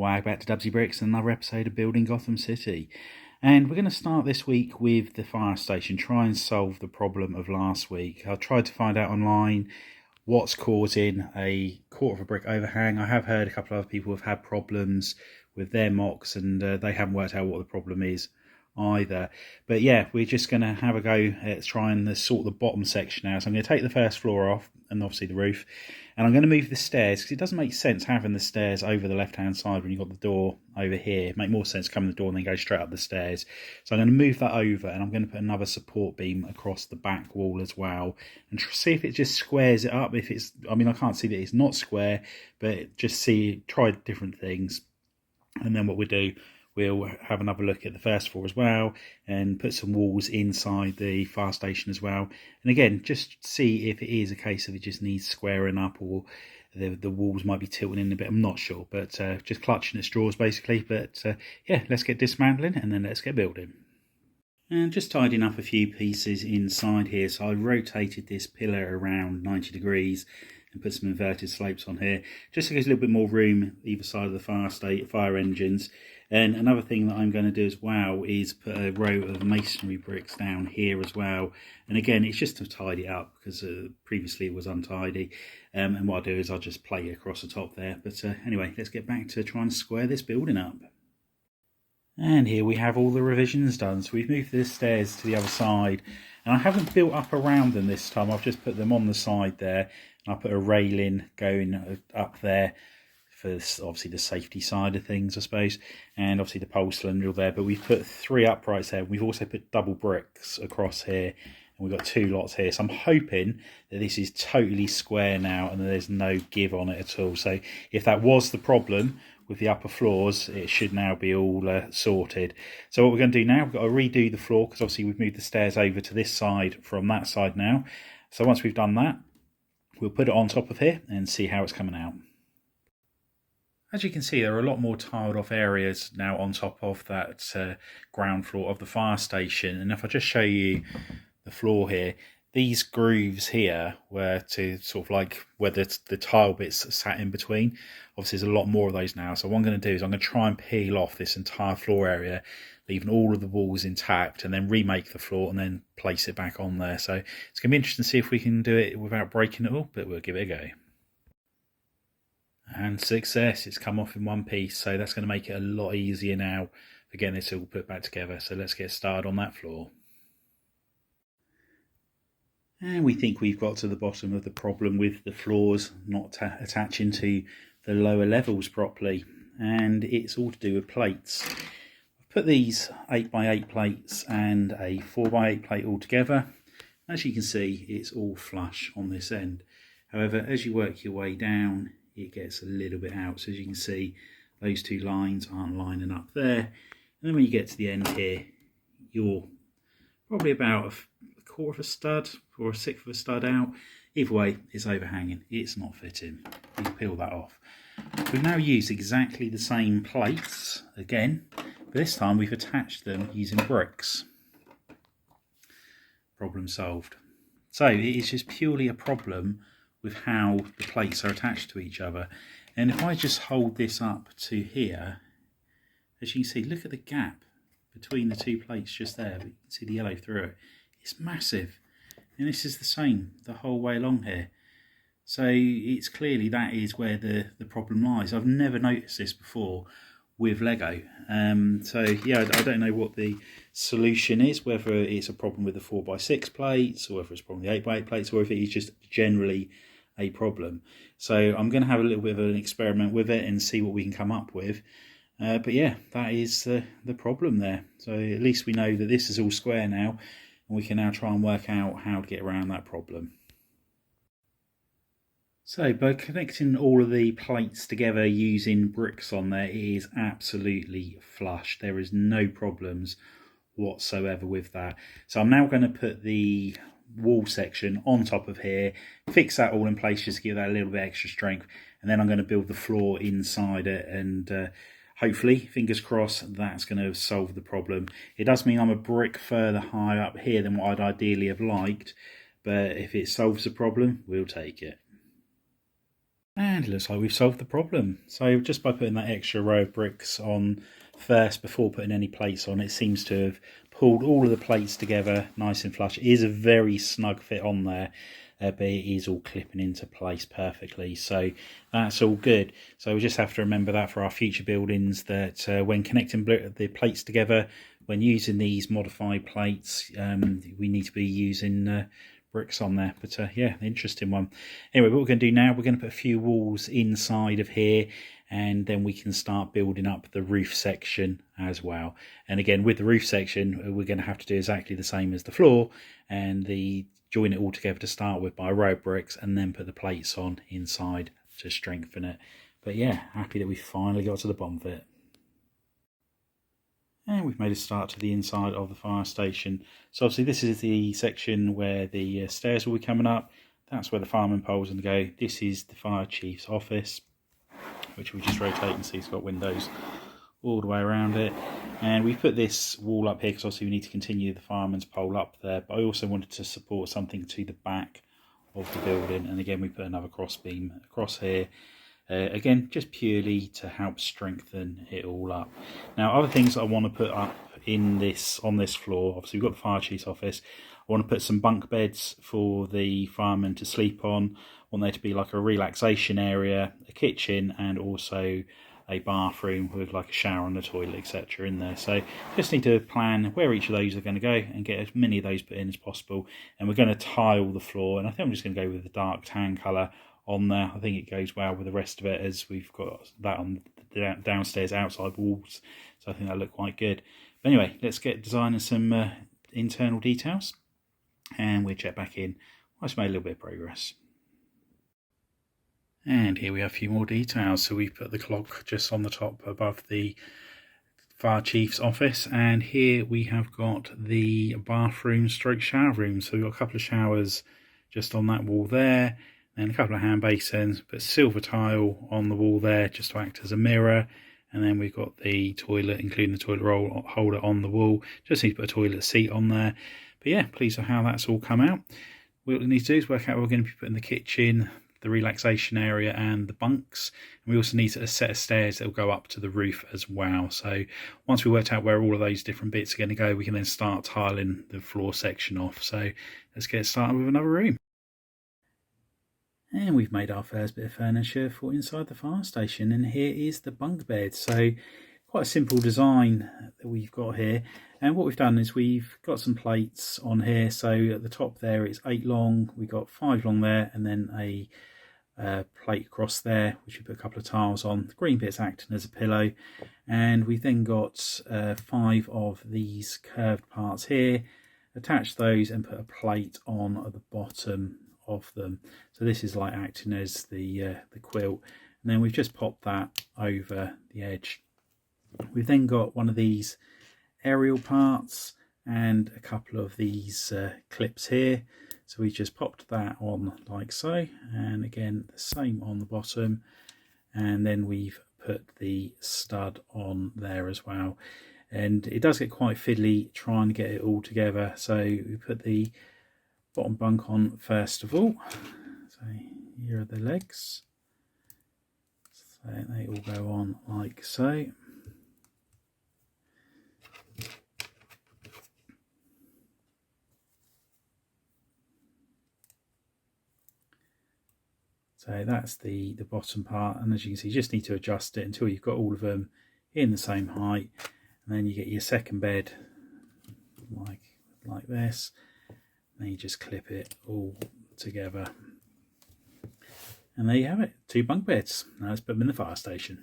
Wag, back to Dubsy Bricks and another episode of Building Gotham City. And we're going to start this week with the fire station, try and solve the problem of last week. I tried to find out online what's causing a quarter of a brick overhang. I have heard a couple of other people have had problems with their mocks and they haven't worked out what the problem is either. But yeah, we're just going to have a go at trying to sort the bottom section out. So I'm going to take the first floor off and obviously the roof, and I'm going to move the stairs because it doesn't make sense having the stairs over the left hand side when you've got the door over here. It make more sense coming the door and then go straight up the stairs. So I'm going to move that over and I'm going to put another support beam across the back wall as well and see if it just squares it up. If it's, I mean, I can't see that it's not square, but just try different things. And then what we do, we'll have another look at the first floor as well and put some walls inside the fire station as well. And again, just see if it is a case of it just needs squaring up or the walls might be tilting in a bit. I'm not sure, but just clutching at straws basically. But yeah, let's get dismantling and then let's get building. And just tidying up a few pieces inside here. So I rotated this pillar around 90 degrees and put some inverted slopes on here, just so there's a little bit more room either side of the fire engines. And another thing that I'm going to do as well is put a row of masonry bricks down here as well. And again, it's just to tidy it up because previously it was untidy. And what I'll do is I'll just play it across the top there. But anyway, let's get back to trying to square this building up. And here we have all the revisions done. So we've moved the stairs to the other side. And I haven't built up around them this time. I've just put them on the side there. And I put a railing going up there for obviously the safety side of things, I suppose. And obviously the pole cylinder there. But we've put 3 uprights there. We've also put double bricks across here. And we've got 2 lots here. So I'm hoping that this is totally square now and there's no give on it at all. So if that was the problem with the upper floors, it should now be all sorted. So what we're going to do now, we've got to redo the floor because obviously we've moved the stairs over to this side from that side now. So once we've done that, we'll put it on top of here and see how it's coming out. As you can see, there are a lot more tiled off areas now on top of that ground floor of the fire station. And if I just show you the floor here, these grooves here were to sort of like where the tile bits sat in between. Obviously there's a lot more of those now. So what I'm going to do is I'm going to try and peel off this entire floor area, leaving all of the walls intact, and then remake the floor and then place it back on there. So it's going to be interesting to see if we can do it without breaking it all, but we'll give it a go. And success, it's come off in one piece, so that's going to make it a lot easier now for getting this all put back together. So let's get started on that floor. And we think we've got to the bottom of the problem with the floors not attaching to the lower levels properly. And it's all to do with plates. I've put these 8x8 plates and a 4x8 plate all together. As you can see, it's all flush on this end. However, as you work your way down, it gets a little bit out. So as you can see, those 2 lines aren't lining up there. And then when you get to the end here, you're probably about a quarter of a stud or a 1/6 of a stud out. Either way, it's overhanging. It's not fitting. You can peel that off. We've now used exactly the same plates again, but this time we've attached them using bricks. Problem solved. So it is just purely a problem with how the plates are attached to each other. And if I just hold this up to here, as you can see, look at the gap between the 2 plates just there. You can see the yellow through it. It's massive. And this is the same the whole way along here. So it's clearly that is where the problem lies. I've never noticed this before with Lego. So yeah, I don't know what the solution is, whether it's a problem with the 4x6 plates or whether it's a problem with the 8x8 plates or if it is just generally a problem. So I'm going to have a little bit of an experiment with it and see what we can come up with. But yeah, that is the problem there. So at least we know that this is all square now and we can now try and work out how to get around that problem. So by connecting all of the plates together using bricks on there, it is absolutely flush. There is no problems whatsoever with that. So I'm now going to put the wall section on top of here, fix that all in place just to give that a little bit extra strength, and then I'm going to build the floor inside it and hopefully, fingers crossed, that's going to solve the problem. It does mean I'm a brick further higher up here than what I'd ideally have liked, but if it solves the problem, we'll take it. And it looks like we've solved the problem. So just by putting that extra row of bricks on first before putting any plates on, it seems to have pulled all of the plates together nice and flush. It is a very snug fit on there, but it is all clipping into place perfectly. So that's all good. So we just have to remember that for our future buildings, that when connecting the plates together, when using these modified plates, we need to be using bricks on there. But yeah, interesting one. Anyway, what we're going to do now, we're going to put a few walls inside of here, and then we can start building up the roof section as well. And again, with the roof section, we're going to have to do exactly the same as the floor, and join it all together to start with by a row of bricks, and then put the plates on inside to strengthen it. But yeah, happy that we finally got to the bottom of it. And we've made a start to the inside of the fire station. So obviously this is the section where the stairs will be coming up. That's where the fireman pole's going to go. This is the fire chief's office, which we just rotate and see it's got windows all the way around it. And we've put this wall up here because obviously we need to continue the fireman's pole up there. But I also wanted to support something to the back of the building. And again, we put another cross beam across here. Again, just purely to help strengthen it all up. Now, other things I want to put up on this floor, obviously we've got the fire chief's office. I want to put some bunk beds for the firemen to sleep on. I want there to be like a relaxation area, a kitchen, and also a bathroom with like a shower and a toilet, etc. in there. So just need to plan where each of those are going to go and get as many of those put in as possible. And we're going to tile the floor, and I think I'm just going to go with the dark tan colour on there. I think it goes well with the rest of it, as we've got that on the downstairs outside walls, so I think that'll look quite good. But anyway, let's get designing some internal details, and we'll check back in. I've made a little bit of progress. And here we have a few more details. So we've put the clock just on the top above the fire chief's office, and here we have got the bathroom stroke shower room. So we've got a couple of showers just on that wall there, and a couple of hand basins, but silver tile on the wall there just to act as a mirror. And then we've got the toilet, including the toilet roll holder on the wall. Just need to put a toilet seat on there. But yeah, pleased with how that's all come out. What we need to do is work out where we're going to be putting the kitchen, the relaxation area, and the bunks. And we also need a set of stairs that will go up to the roof as well. So once we worked out where all of those different bits are going to go, we can then start tiling the floor section off. So let's get started with another room. And we've made our first bit of furniture for inside the fire station, and here is the bunk bed. So quite a simple design that we've got here, and what we've done is we've got some plates on here. So at the top there it's 8 long, we've got 5 long there, and then a plate across there which we put a couple of tiles on. The green bit's acting as a pillow, and we've then got 5 of these curved parts here. Attach those and put a plate on at the bottom of them. So this is like acting as the quilt, and then we've just popped that over the edge. We've then got one of these aerial parts and a couple of these clips here, so we just popped that on like so, and again the same on the bottom, and then we've put the stud on there as well. And it does get quite fiddly trying to get it all together, so we put the bottom bunk on first of all. So here are the legs, so they all go on like so. So that's the bottom part, and as you can see, you just need to adjust it until you've got all of them in the same height, and then you get your second bed like this. Then you just clip it all together, and there you have it, 2 bunk beds. Now let's put them in the fire station.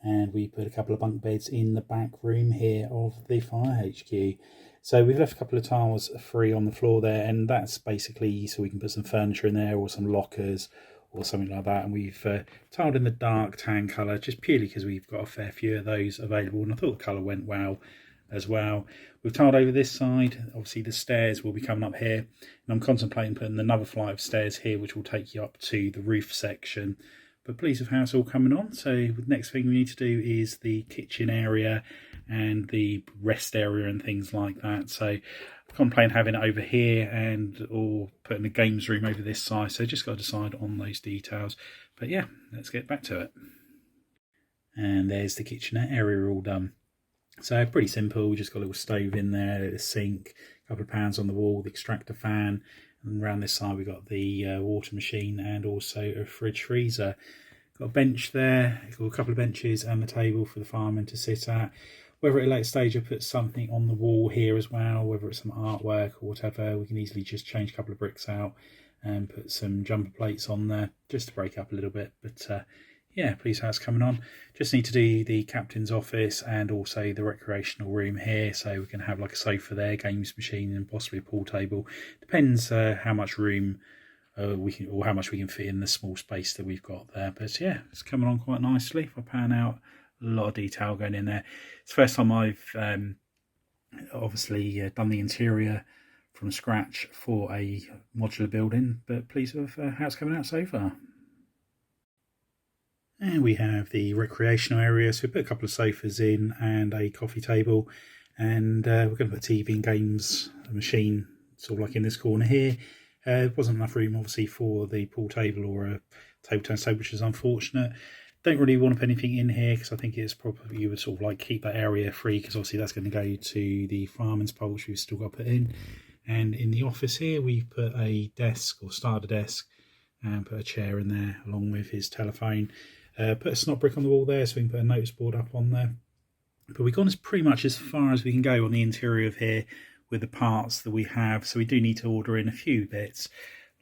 And we put a couple of bunk beds in the back room here of the fire HQ. So we've left a couple of tiles free on the floor there, and that's basically so we can put some furniture in there or some lockers or something like that. And we've tiled in the dark tan colour just purely because we've got a fair few of those available, and I thought the colour went well as well. We've tiled over this side. Obviously the stairs will be coming up here, and I'm contemplating putting another flight of stairs here which will take you up to the roof section. But pleased with how it's all coming on. So the next thing we need to do is the kitchen area and the rest area and things like that. So contemplating having it over here or putting a games room over this side, so just got to decide on those details. But yeah, let's get back to it. And there's the kitchenette area all done. So pretty simple, we just got a little stove in there, a sink, a couple of pans on the wall, the extractor fan, and around this side we've got the water machine and also a fridge freezer. Got a bench there, got a couple of benches and the table for the firemen to sit at. Whether at a later stage I put something on the wall here as well, whether it's some artwork or whatever, we can easily just change a couple of bricks out and put some jumper plates on there just to break up a little bit. But yeah, please how it's coming on. Just need to do the captain's office and also the recreational room here, so we can have like a sofa there, games machine and possibly a pool table. Depends how much room or how much we can fit in the small space that we've got there. But yeah, it's coming on quite nicely. If I pan out, a lot of detail going in there. It's the first time I've obviously done the interior from scratch for a modular building, but pleased with how it's coming out so far. And we have the recreational area, so we put a couple of sofas in and a coffee table, and we're going to put a TV and games machine sort of like in this corner here. Wasn't enough room obviously for the pool table or a table tennis table, which is unfortunate. Don't really want to put anything in here because I think it's probably, you would sort of like keep that area free, because obviously that's going to go to the fireman's pole, which we've still got to put in. And in the office here we've put a desk, or started a desk, and put a chair in there along with his telephone. Put a snot brick on the wall there so we can put a notice board up on there. But we've gone pretty much as far as we can go on the interior of here with the parts that we have. So we do need to order in a few bits,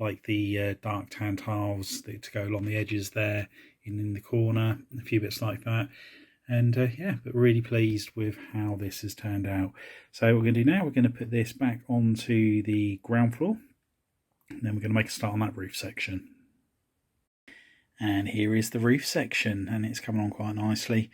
like the dark tan tiles to go along the edges there in the corner, a few bits like that. And yeah, but really pleased with how this has turned out. So what we're going to do now, we're going to put this back onto the ground floor, and then we're going to make a start on that roof section. And here is the roof section, and it's coming on quite nicely.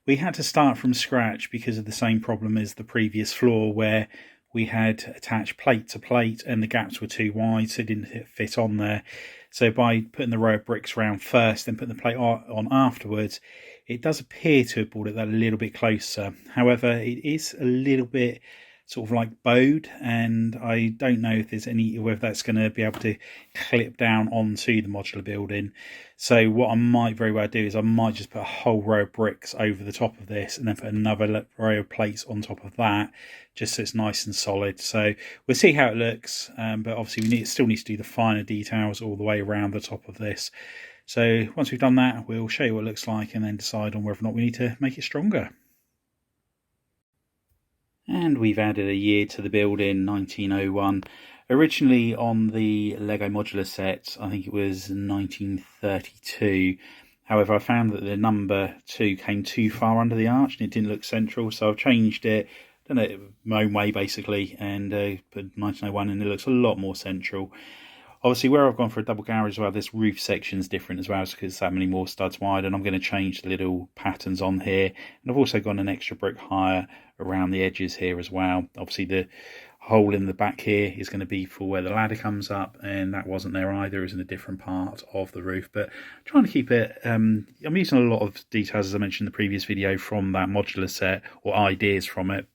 We had to start from scratch because of the same problem as the previous floor, where we had attached plate to plate and the gaps were too wide, so it didn't fit on there. So by putting the row of bricks around first and putting the plate on afterwards, it does appear to have brought it that a little bit closer. However, it is a little bit sort of like bowed, and I don't know if there's whether that's going to be able to clip down onto the modular building. So what I might very well do is I might just put a whole row of bricks over the top of this and then put another row of plates on top of that, just so it's nice and solid. So we'll see how it looks, but obviously we still need to do the finer details all the way around the top of this. So once we've done that, we'll show you what it looks like and then decide on whether or not we need to make it stronger. And we've added a year to the building, 1901. Originally on the Lego modular set, I think it was 1932. However, I found that the number 2 came too far under the arch and it didn't look central, so I've changed it, done it my own way basically, and put 1901, and it looks a lot more central. Obviously, where I've gone for a double garage as well, this roof section's different as well, because it's that many more studs wide, and I'm going to change the little patterns on here. And I've also gone an extra brick higher around the edges here as well. Obviously, the hole in the back here is going to be for where the ladder comes up, and that wasn't there either. It was in a different part of the roof. But I'm trying to keep it, I'm using a lot of details, as I mentioned in the previous video, from that modular set, or ideas from it.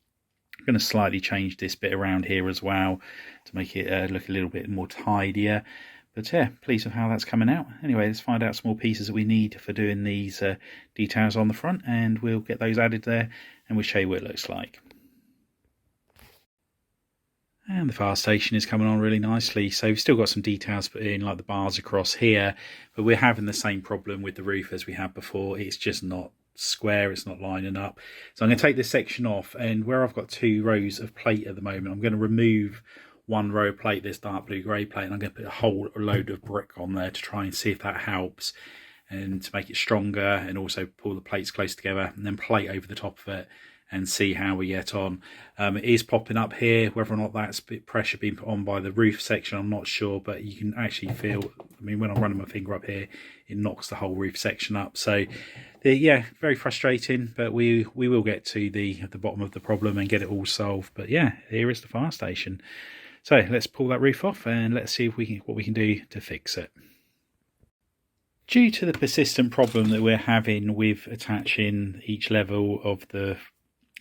I'm going to slightly change this bit around here as well to make it look a little bit more tidier. But yeah, pleased with how that's coming out. Anyway, let's find out some more pieces that we need for doing these details on the front, and we'll get those added there and we'll show you what it looks like. And the fire station is coming on really nicely. So we've still got some details put in, like the bars across here, but we're having the same problem with the roof as we had before. It's just not square, it's not lining up. So I'm going to take this section off, and where I've got 2 rows of plate at the moment, I'm going to remove one row of plate, this dark blue grey plate, and I'm going to put a whole load of brick on there to try and see if that helps, and to make it stronger, and also pull the plates close together and then plate over the top of it and see how we get on. It is popping up here. Whether or not that's pressure being put on by the roof section, I'm not sure, but you can actually feel, I mean, when I'm running my finger up here, it knocks the whole roof section up. So yeah, very frustrating, but we will get to the bottom of the problem and get it all solved. But yeah, here is the fire station. So let's pull that roof off and let's see if what we can do to fix it. Due to the persistent problem that we're having with attaching each level of the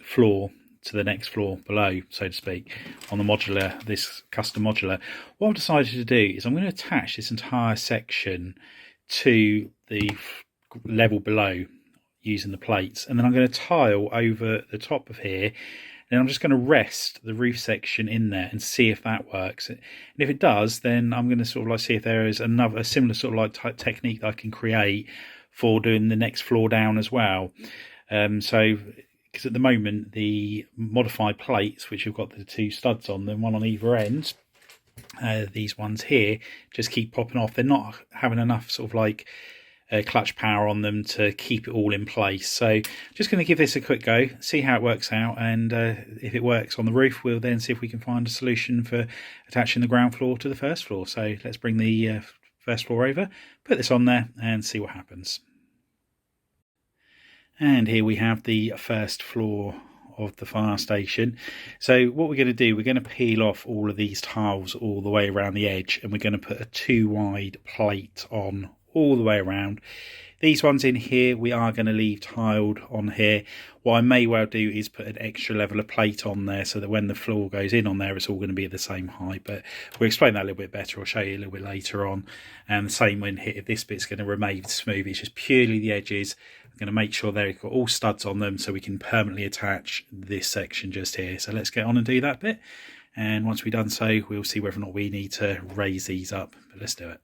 floor to the next floor below, so to speak, on the modular, this custom modular. What I've decided to do is I'm going to attach this entire section to the level below using the plates, and then I'm going to tile over the top of here, and I'm just going to rest the roof section in there and see if that works. And if it does, then I'm going to sort of like see if there is a similar sort of like technique that I can create for doing the next floor down as well. So because at the moment the modified plates, which have got the two studs on them, one on either end, these ones here just keep popping off. They're not having enough sort of like clutch power on them to keep it all in place. So just going to give this a quick go, see how it works out, and if it works on the roof, we'll then see if we can find a solution for attaching the ground floor to the first floor. So let's bring the first floor over, put this on there and see what happens. And here we have the first floor of the fire station. So what we're going to do, we're going to peel off all of these tiles all the way around the edge, and we're going to put a 2-wide plate on all the way around. These ones in here we are going to leave tiled on here. What I may well do is put an extra level of plate on there so that when the floor goes in on there, it's all going to be at the same height, but we'll explain that a little bit better. I'll show you a little bit later on. And the same when here, this bit's going to remain smooth. It's just purely the edges. I'm going to make sure they've got all studs on them so we can permanently attach this section just here. So let's get on and do that bit, and once we've done so, we'll see whether or not we need to raise these up, but let's do it.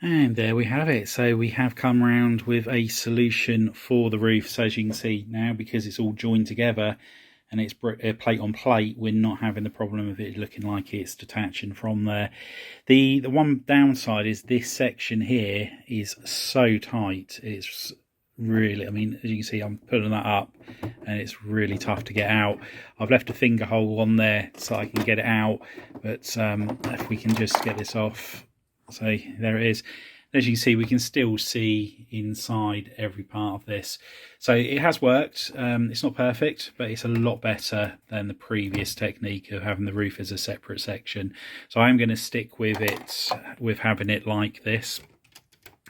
And there we have it. So we have come round with a solution for the roof. So as you can see now, because it's all joined together and it's plate on plate, we're not having the problem of it looking like it's detaching from there. The one downside is this section here is so tight. It's really, I mean, as you can see, I'm pulling that up and it's really tough to get out. I've left a finger hole on there so I can get it out, but if we can just get this off. So there it is. As you can see, we can still see inside every part of this. So it has worked. It's not perfect, but it's a lot better than the previous technique of having the roof as a separate section. So I'm going to stick with it, with having it like this.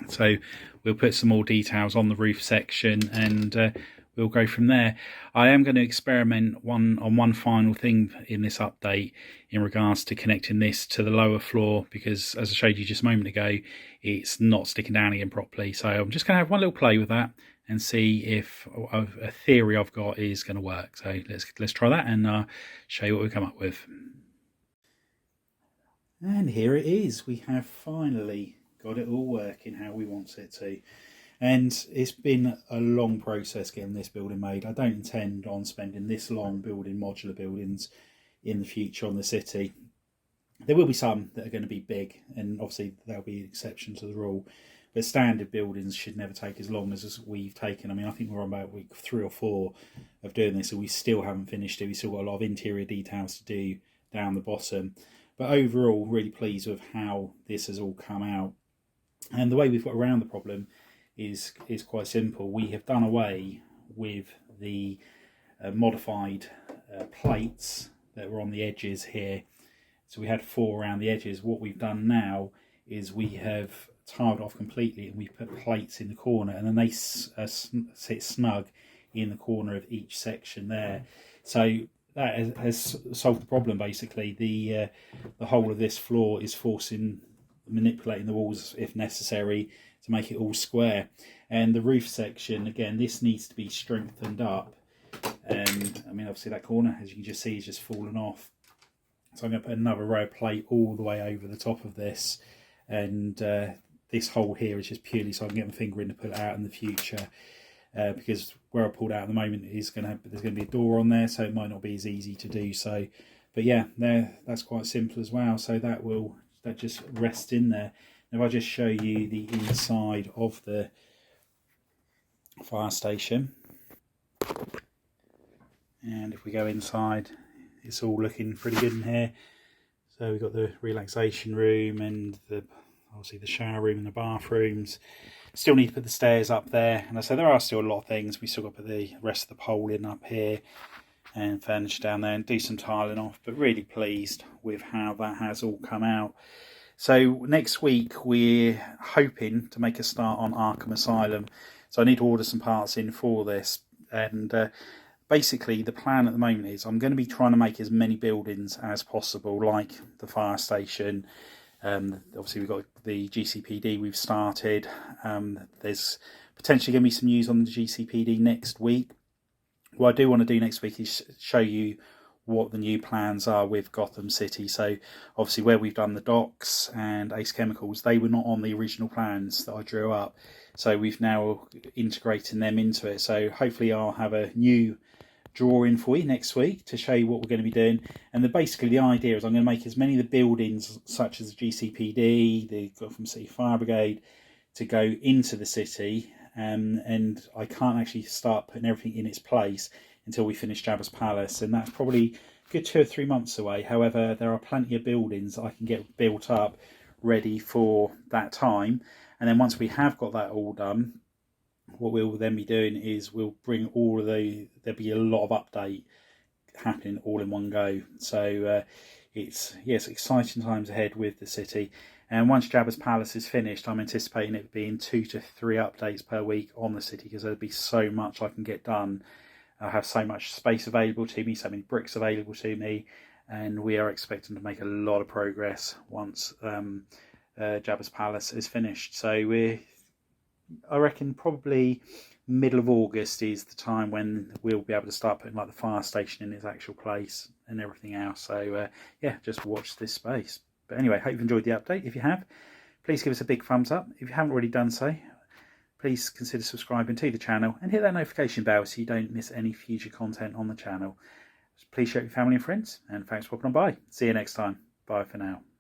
So we'll put some more details on the roof section, and we'll go from there. I am going to experiment on one final thing in this update in regards to connecting this to the lower floor, because as I showed you just a moment ago, it's not sticking down again properly. So I'm just going to have one little play with that and see if a theory I've got is going to work. So let's try that and show you what we come up with. And here it is. We have finally got it all working how we want it to. And it's been a long process getting this building made. I don't intend on spending this long building modular buildings in the future on the city. There will be some that are going to be big, and obviously there'll be an exception to the rule. But standard buildings should never take as long as we've taken. I mean, I think we're on about week 3 or 4 of doing this, and we still haven't finished it. We've still got a lot of interior details to do down the bottom. But overall, really pleased with how this has all come out. And the way we've got around the problem is quite simple. We have done away with the modified plates that were on the edges here. So we had 4 around the edges. What we've done now is we have tiled off completely, and we've put plates in the corner, and then they sit snug in the corner of each section there. So that has solved the problem basically. The whole of this floor is manipulating the walls if necessary to make it all square. And the roof section, again, this needs to be strengthened up. And I mean, obviously that corner, as you can just see, is just fallen off. So I'm going to put another row of plate all the way over the top of this. And this hole here is just purely so I can get my finger in to pull it out in the future. Because where I pulled out at the moment there's going to be a door on there, so it might not be as easy to do so. But yeah, that's quite simple as well. So that just rests in there. If I just show you the inside of the fire station, and if we go inside, it's all looking pretty good in here. So we've got the relaxation room and obviously the shower room and the bathrooms. Still need to put the stairs up there, and I say there are still a lot of things. We still got to put the rest of the pole in up here and furniture down there and do some tiling off, but really pleased with how that has all come out. So next week we're hoping to make a start on Arkham Asylum. So I need to order some parts in for this, and basically the plan at the moment is I'm going to be trying to make as many buildings as possible, like the fire station. Obviously we've got the GCPD we've started. There's potentially going to be some news on the GCPD next week. What I do want to do next week is show you what the new plans are with Gotham City. So obviously where we've done the docks and Ace Chemicals, they were not on the original plans that I drew up. So we've now integrated them into it. So hopefully I'll have a new drawing for you next week to show you what we're going to be doing. And basically the idea is I'm going to make as many of the buildings such as the GCPD, the Gotham City Fire Brigade, to go into the city. And I can't actually start putting everything in its place until we finish Jabba's Palace, and that's probably a good 2 or 3 months away. However, there are plenty of buildings I can get built up ready for that time, and then once we have got that all done, what we'll then be doing is we'll bring all of there'll be a lot of update happening all in one go. So it's exciting times ahead with the city. And once Jabba's Palace is finished, I'm anticipating it being 2 to 3 updates per week on the city, because there'll be so much I can get done. I have so much space available to me, so many bricks available to me, and we are expecting to make a lot of progress once Jabba's Palace is finished. So I reckon probably middle of August is the time when we'll be able to start putting like the fire station in its actual place and everything else. So yeah, just watch this space. But anyway, hope you've enjoyed the update. If you have, please give us a big thumbs up. If you haven't already done so, please consider subscribing to the channel and hit that notification bell so you don't miss any future content on the channel. Please share it with your family and friends, and thanks for popping on by. See you next time. Bye for now.